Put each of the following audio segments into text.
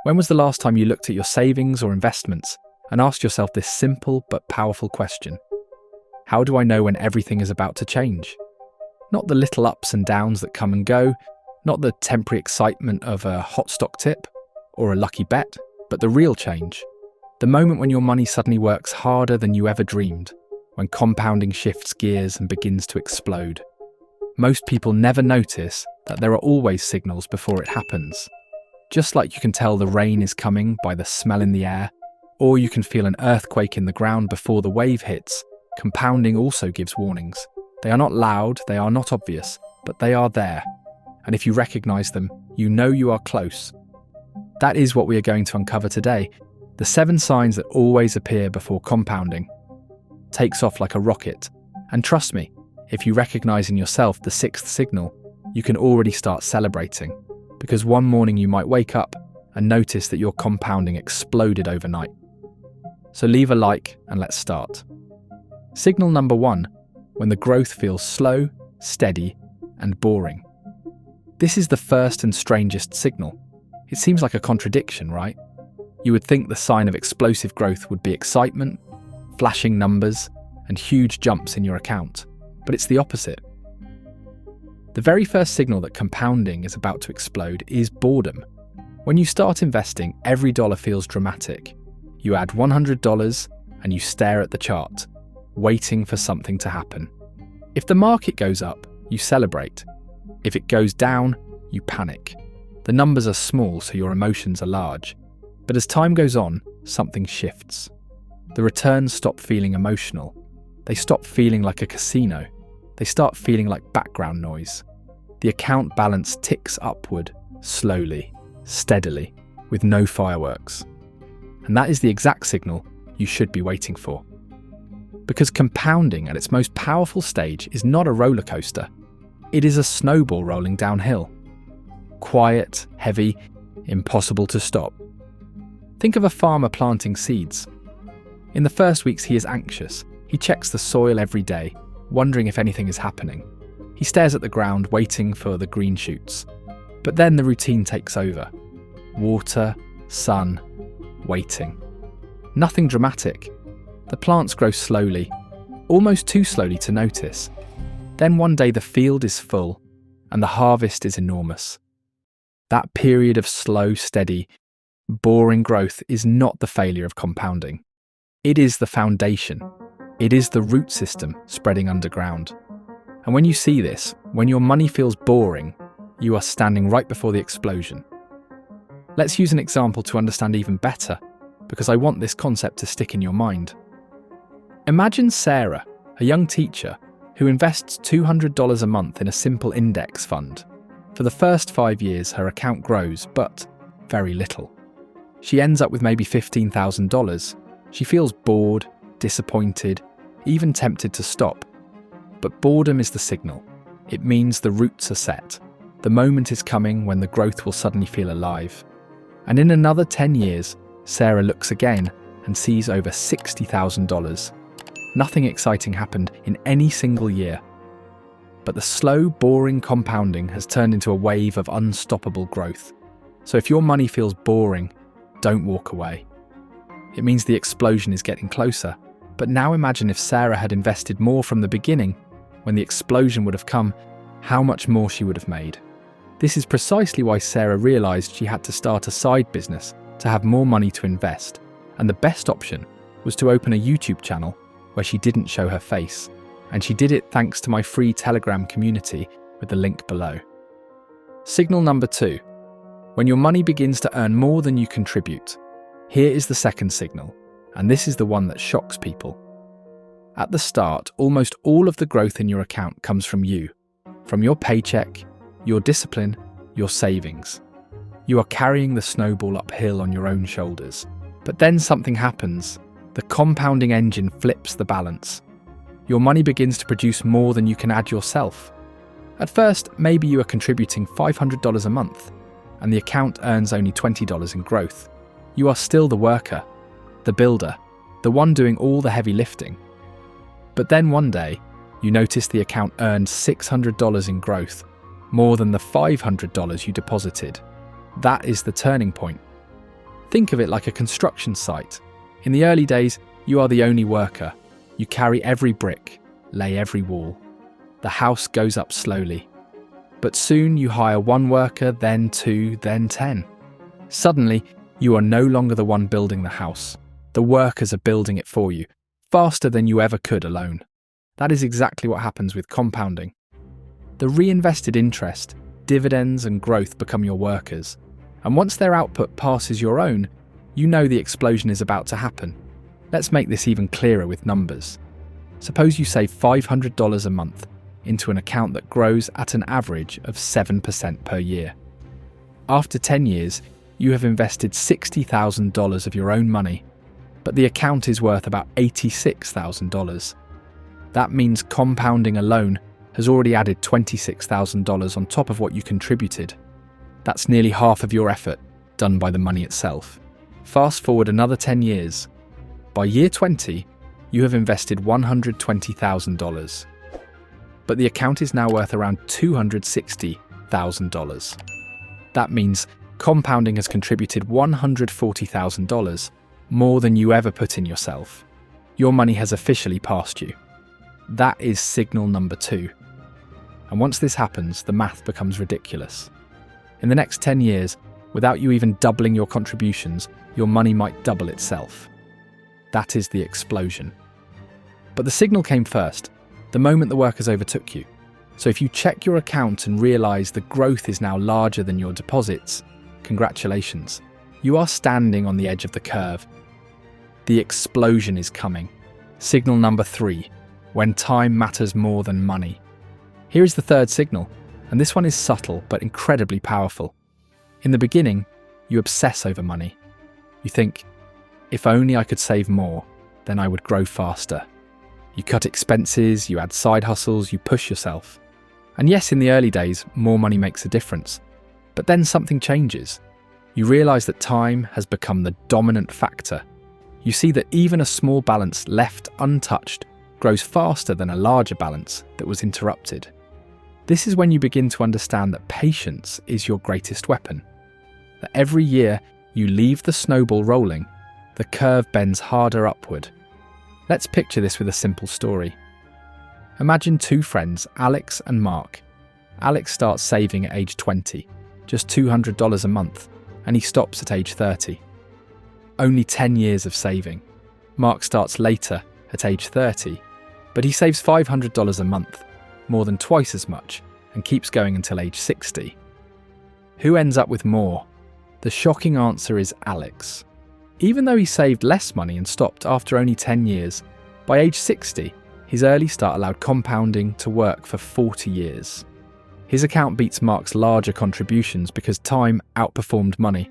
When was the last time you looked at your savings or investments and asked yourself this simple but powerful question? How do I know when everything is about to change? Not the little ups and downs that come and go, not the temporary excitement of a hot stock tip or a lucky bet, but the real change. The moment when your money suddenly works harder than you ever dreamed, when compounding shifts gears and begins to explode. Most people never notice that there are always signals before it happens. Just like you can tell the rain is coming by the smell in the air, or you can feel an earthquake in the ground before the wave hits, compounding also gives warnings. They are not loud, they are not obvious, but they are there. And if you recognize them, you know you are close. That is what we are going to uncover today. The 7 signs that always appear before compounding. Takes off like a rocket. And trust me, if you recognize in yourself the 6th signal, you can already start celebrating. Because one morning you might wake up and notice that your compounding exploded overnight. So leave a like and let's start. Signal number 1, when the growth feels slow, steady, and boring. This is the first and strangest signal. It seems like a contradiction, right? You would think the sign of explosive growth would be excitement, flashing numbers, and huge jumps in your account, but it's the opposite. The very first signal that compounding is about to explode is boredom. When you start investing, every dollar feels dramatic. You add $100 and you stare at the chart, waiting for something to happen. If the market goes up, you celebrate. If it goes down, you panic. The numbers are small, so your emotions are large. But as time goes on, something shifts. The returns stop feeling emotional. They stop feeling like a casino. They start feeling like background noise. The account balance ticks upward, slowly, steadily, with no fireworks. And that is the exact signal you should be waiting for. Because compounding at its most powerful stage is not a roller coaster. It is a snowball rolling downhill. Quiet, heavy, impossible to stop. Think of a farmer planting seeds. In the first weeks he is anxious. He checks the soil every day, wondering if anything is happening. He stares at the ground, waiting for the green shoots. But then the routine takes over. Water, sun, waiting. Nothing dramatic. The plants grow slowly, almost too slowly to notice. Then one day the field is full, and the harvest is enormous. That period of slow, steady, boring growth is not the failure of compounding. It is the foundation. It is the root system spreading underground. And when you see this, when your money feels boring, you are standing right before the explosion. Let's use an example to understand even better, because I want this concept to stick in your mind. Imagine Sarah, a young teacher, who invests $200 a month in a simple index fund. For the first 5 years, her account grows, but very little. She ends up with maybe $15,000. She feels bored, disappointed, even tempted to stop. But boredom is the signal. It means the roots are set. The moment is coming when the growth will suddenly feel alive. And in another 10 years, Sarah looks again and sees over $60,000. Nothing exciting happened in any single year. But the slow, boring compounding has turned into a wave of unstoppable growth. So if your money feels boring, don't walk away. It means the explosion is getting closer. But now imagine if Sarah had invested more from the beginning, when the explosion would have come, how much more she would have made. This is precisely why Sarah realised she had to start a side business to have more money to invest, and the best option was to open a YouTube channel where she didn't show her face, and she did it thanks to my free Telegram community with the link below. Signal number 2. When your money begins to earn more than you contribute. Here is the second signal, and this is the one that shocks people. At the start, almost all of the growth in your account comes from you, from your paycheck, your discipline, your savings. You are carrying the snowball uphill on your own shoulders. But then something happens. The compounding engine flips the balance. Your money begins to produce more than you can add yourself. At first, maybe you are contributing $500 a month, and the account earns only $20 in growth. You are still the worker, the builder, the one doing all the heavy lifting. But then one day, you notice the account earned $600 in growth, more than the $500 you deposited. That is the turning point. Think of it like a construction site. In the early days, you are the only worker. You carry every brick, lay every wall. The house goes up slowly. But soon you hire one worker, then two, then 10. Suddenly, you are no longer the one building the house. The workers are building it for you, faster than you ever could alone. That is exactly what happens with compounding. The reinvested interest, dividends and growth become your workers. And once their output passes your own, you know the explosion is about to happen. Let's make this even clearer with numbers. Suppose you save $500 a month into an account that grows at an average of 7% per year. After 10 years, you have invested $60,000 of your own money, but the account is worth about $86,000. That means compounding alone has already added $26,000 on top of what you contributed. That's nearly half of your effort done by the money itself. Fast forward another 10 years. By year 20, you have invested $120,000. But the account is now worth around $260,000. That means compounding has contributed $140,000, more than you ever put in yourself. Your money has officially passed you. That is signal number 2. And once this happens, the math becomes ridiculous. In the next 10 years, without you even doubling your contributions, your money might double itself. That is the explosion. But the signal came first, the moment the workers overtook you. So if you check your account and realise the growth is now larger than your deposits, congratulations. You are standing on the edge of the curve. The explosion is coming. Signal number 3, when time matters more than money. Here is the third signal, and this one is subtle but incredibly powerful. In the beginning, you obsess over money. You think, if only I could save more, then I would grow faster. You cut expenses, you add side hustles, you push yourself. And yes, in the early days, more money makes a difference. But then something changes. You realise that time has become the dominant factor. You see that even a small balance left untouched grows faster than a larger balance that was interrupted. This is when you begin to understand that patience is your greatest weapon. That every year you leave the snowball rolling, the curve bends harder upward. Let's picture this with a simple story. Imagine two friends, Alex and Mark. Alex starts saving at age 20, just $200 a month, and he stops at age 30. Only 10 years of saving. Mark starts later, at age 30, but he saves $500 a month, more than twice as much, and keeps going until age 60. Who ends up with more? The shocking answer is Alex. Even though he saved less money and stopped after only 10 years, by age 60, his early start allowed compounding to work for 40 years. His account beats Mark's larger contributions because time outperformed money.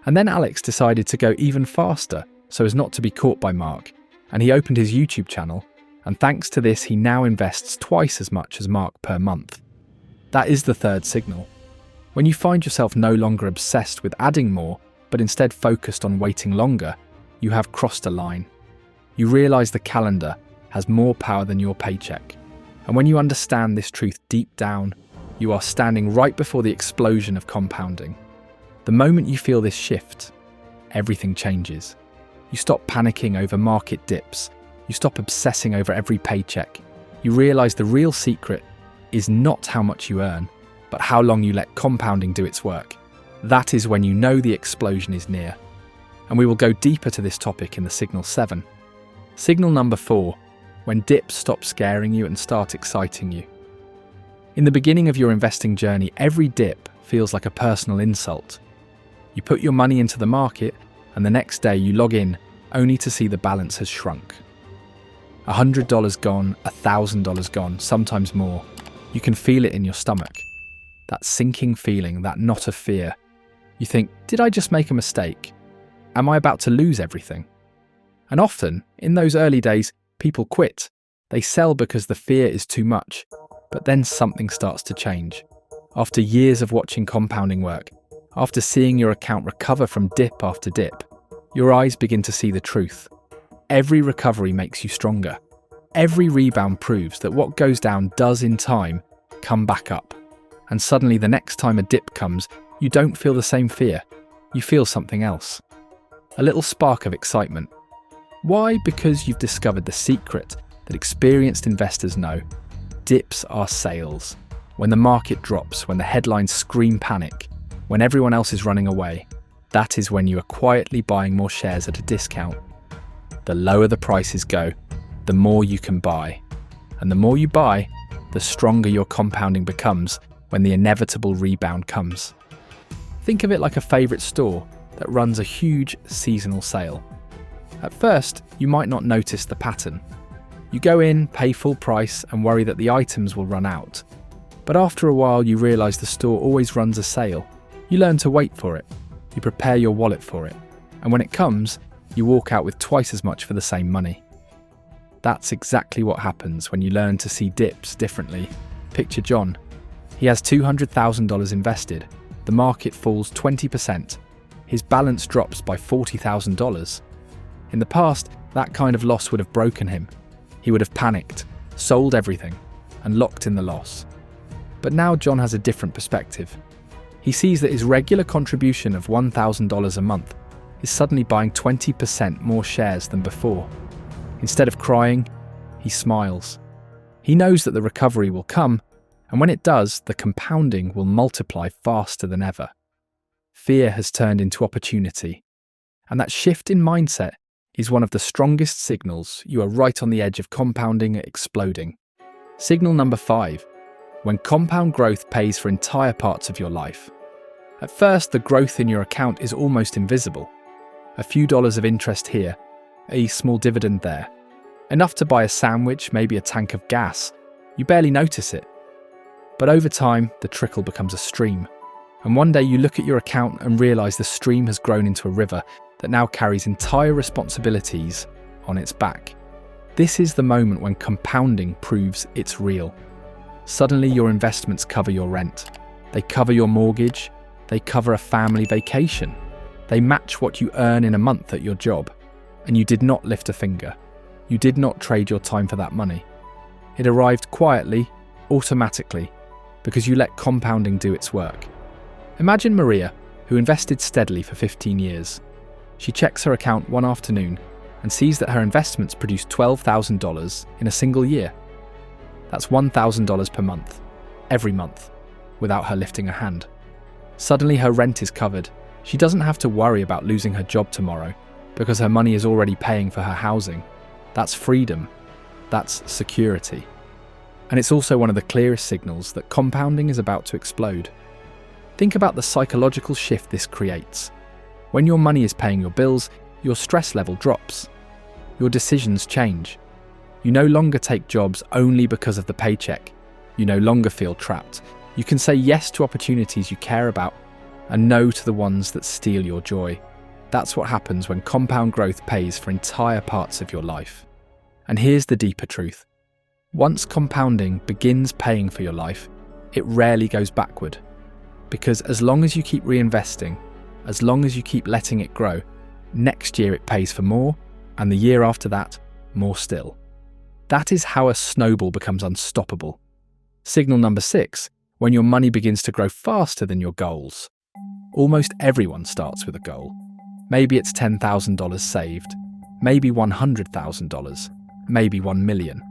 And then Alex decided to go even faster so as not to be caught by Mark, and he opened his YouTube channel, and thanks to this he now invests twice as much as Mark per month. That is the third signal. When you find yourself no longer obsessed with adding more, but instead focused on waiting longer, you have crossed a line. You realise the calendar has more power than your paycheck. And when you understand this truth deep down, you are standing right before the explosion of compounding. The moment you feel this shift, everything changes. You stop panicking over market dips. You stop obsessing over every paycheck. You realise the real secret is not how much you earn, but how long you let compounding do its work. That is when you know the explosion is near. And we will go deeper to this topic in the Signal 7. Signal number 4, when dips stop scaring you and start exciting you. In the beginning of your investing journey, every dip feels like a personal insult. You put your money into the market, and the next day you log in only to see the balance has shrunk. $100 gone, $1,000 gone, sometimes more. You can feel it in your stomach. That sinking feeling, that knot of fear. You think, did I just make a mistake? Am I about to lose everything? And often, in those early days, people quit. They sell because the fear is too much. But then something starts to change. After years of watching compounding work, after seeing your account recover from dip after dip, your eyes begin to see the truth. Every recovery makes you stronger. Every rebound proves that what goes down does in time come back up. And suddenly the next time a dip comes, you don't feel the same fear. You feel something else. A little spark of excitement. Why? Because you've discovered the secret that experienced investors know. Dips are sales. When the market drops, when the headlines scream panic, when everyone else is running away, that is when you are quietly buying more shares at a discount. The lower the prices go, the more you can buy. And the more you buy, the stronger your compounding becomes when the inevitable rebound comes. Think of it like a favourite store that runs a huge seasonal sale. At first, you might not notice the pattern. You go in, pay full price, and worry that the items will run out. But after a while, you realise the store always runs a sale. You learn to wait for it. You prepare your wallet for it. And when it comes, you walk out with twice as much for the same money. That's exactly what happens when you learn to see dips differently. Picture John. He has $200,000 invested. The market falls 20%. His balance drops by $40,000. In the past, that kind of loss would have broken him. He would have panicked, sold everything, and locked in the loss. But now John has a different perspective. He sees that his regular contribution of $1,000 a month is suddenly buying 20% more shares than before. Instead of crying, he smiles. He knows that the recovery will come, and when it does, the compounding will multiply faster than ever. Fear has turned into opportunity, and that shift in mindset is one of the strongest signals you are right on the edge of compounding exploding. Signal number 5. When compound growth pays for entire parts of your life. At first, the growth in your account is almost invisible. A few dollars of interest here, a small dividend there. Enough to buy a sandwich, maybe a tank of gas. You barely notice it. But over time, the trickle becomes a stream. And one day you look at your account and realise the stream has grown into a river that now carries entire responsibilities on its back. This is the moment when compounding proves it's real. Suddenly your investments cover your rent. They cover your mortgage. They cover a family vacation. They match what you earn in a month at your job. And you did not lift a finger. You did not trade your time for that money. It arrived quietly, automatically, because you let compounding do its work. Imagine Maria, who invested steadily for 15 years. She checks her account one afternoon and sees that her investments produced $12,000 in a single year. That's $1,000 per month, every month, without her lifting a hand. Suddenly her rent is covered. She doesn't have to worry about losing her job tomorrow because her money is already paying for her housing. That's freedom. That's security. And it's also one of the clearest signals that compounding is about to explode. Think about the psychological shift this creates. When your money is paying your bills, your stress level drops. Your decisions change. You no longer take jobs only because of the paycheck. You no longer feel trapped. You can say yes to opportunities you care about and no to the ones that steal your joy. That's what happens when compound growth pays for entire parts of your life. And here's the deeper truth. Once compounding begins paying for your life, it rarely goes backward. Because as long as you keep reinvesting, as long as you keep letting it grow, next year it pays for more, and the year after that, more still. That is how a snowball becomes unstoppable. Signal number 6, when your money begins to grow faster than your goals. Almost everyone starts with a goal. Maybe it's $10,000 saved, maybe $100,000, maybe $1 million.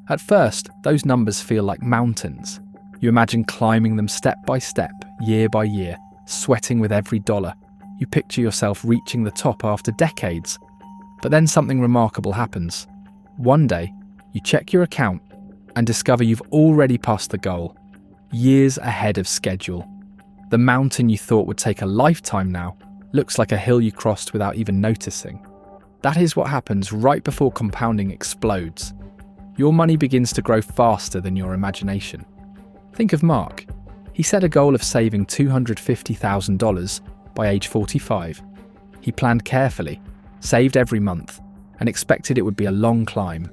At first, those numbers feel like mountains. You imagine climbing them step by step, year by year, sweating with every dollar. You picture yourself reaching the top after decades. But then something remarkable happens. One day, you check your account and discover you've already passed the goal, years ahead of schedule. The mountain you thought would take a lifetime now looks like a hill you crossed without even noticing. That is what happens right before compounding explodes. Your money begins to grow faster than your imagination. Think of Mark. He set a goal of saving $250,000 by age 45. He planned carefully, saved every month, and expected it would be a long climb.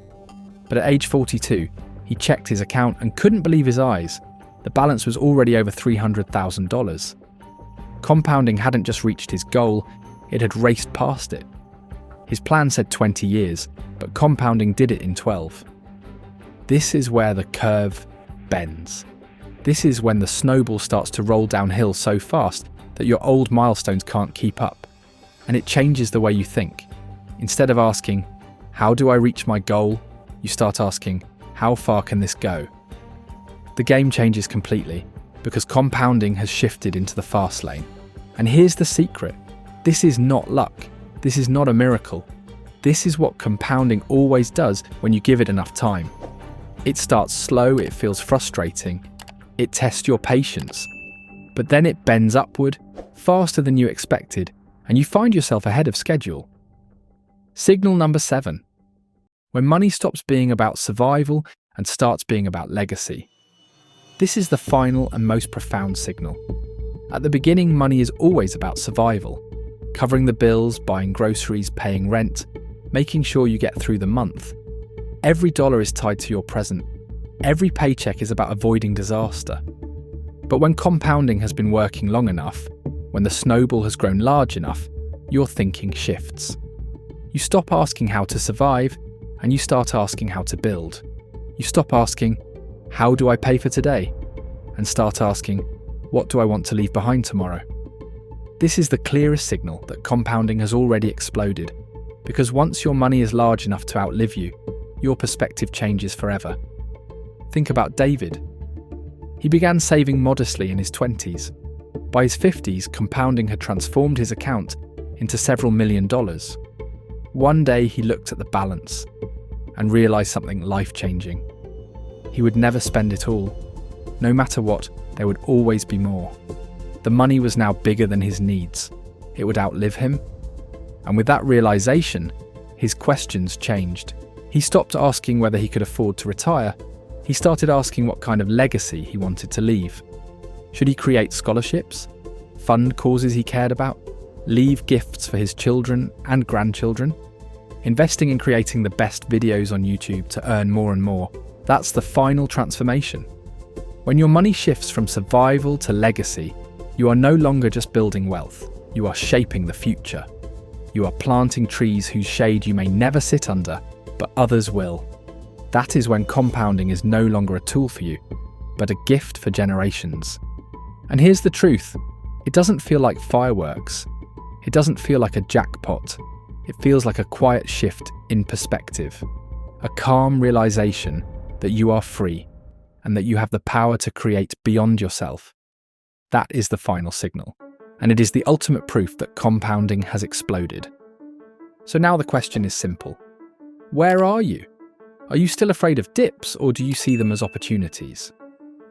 But at age 42, he checked his account and couldn't believe his eyes. The balance was already over $300,000. Compounding hadn't just reached his goal, it had raced past it. His plan said 20 years, but compounding did it in 12. This is where the curve bends. This is when the snowball starts to roll downhill so fast that your old milestones can't keep up. and it changes the way you think. Instead of asking, how do I reach my goal? You start asking, how far can this go? The game changes completely because compounding has shifted into the fast lane. And here's the secret. This is not luck. This is not a miracle. This is what compounding always does when you give it enough time. It starts slow, it feels frustrating, it tests your patience, but then it bends upward, faster than you expected, and you find yourself ahead of schedule. Signal number 7. When money stops being about survival and starts being about legacy. This is the final and most profound signal. At the beginning, money is always about survival, covering the bills, buying groceries, paying rent, making sure you get through the month. Every dollar is tied to your present. Every paycheck is about avoiding disaster. But when compounding has been working long enough, when the snowball has grown large enough, your thinking shifts. You stop asking how to survive, and you start asking how to build. You stop asking, how do I pay for today? And start asking, what do I want to leave behind tomorrow? This is the clearest signal that compounding has already exploded, because once your money is large enough to outlive you, your perspective changes forever. Think about David. He began saving modestly in his 20s. By his 50s, compounding had transformed his account into several $1 million. One day he looked at the balance and realised something life-changing. He would never spend it all. No matter what, there would always be more. The money was now bigger than his needs. It would outlive him. And with that realisation, his questions changed. He stopped asking whether he could afford to retire. He started asking what kind of legacy he wanted to leave. Should he create scholarships, fund causes he cared about, leave gifts for his children and grandchildren? Investing in creating the best videos on YouTube to earn more and more, that's the final transformation. When your money shifts from survival to legacy, you are no longer just building wealth, you are shaping the future. You are planting trees whose shade you may never sit under, but others will. That is when compounding is no longer a tool for you, but a gift for generations. And here's the truth, it doesn't feel like fireworks. It doesn't feel like a jackpot. It feels like a quiet shift in perspective, a calm realization that you are free and that you have the power to create beyond yourself. That is the final signal, and it is the ultimate proof that compounding has exploded. So now the question is simple. Where are you? Are you still afraid of dips, or do you see them as opportunities?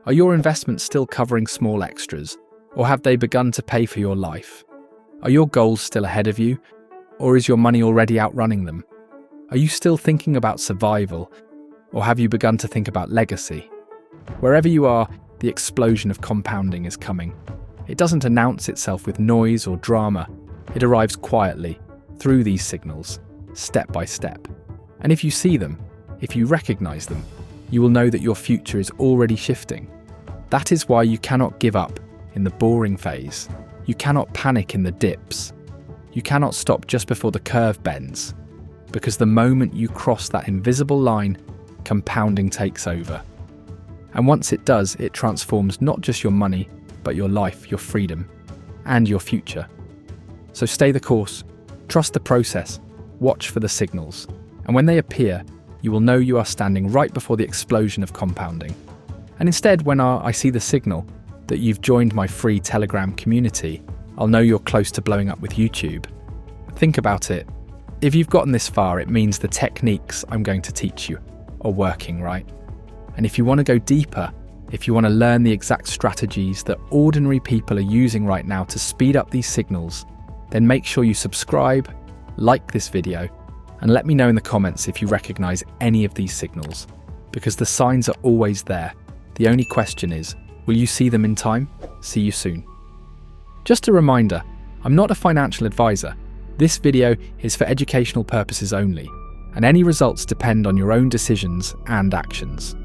Are your investments still covering small extras, or have they begun to pay for your life? Are your goals still ahead of you, or is your money already outrunning them? Are you still thinking about survival, or have you begun to think about legacy? Wherever you are, the explosion of compounding is coming. It doesn't announce itself with noise or drama. It arrives quietly, through these signals, step by step. And if you see them, if you recognize them, you will know that your future is already shifting. That is why you cannot give up in the boring phase. You cannot panic in the dips. You cannot stop just before the curve bends, because the moment you cross that invisible line, compounding takes over. And once it does, it transforms not just your money, but your life, your freedom, and your future. So stay the course, trust the process, watch for the signals, and when they appear, you will know you are standing right before the explosion of compounding. And instead, when I see the signal that you've joined my free Telegram community, I'll know you're close to blowing up with YouTube. Think about it. If you've gotten this far, it means the techniques I'm going to teach you are working, right? And if you want to go deeper, if you want to learn the exact strategies that ordinary people are using right now to speed up these signals, then make sure you subscribe, like this video, and let me know in the comments if you recognize any of these signals, because the signs are always there. The only question is, will you see them in time? See you soon. Just a reminder, I'm not a financial advisor. This video is for educational purposes only, and any results depend on your own decisions and actions.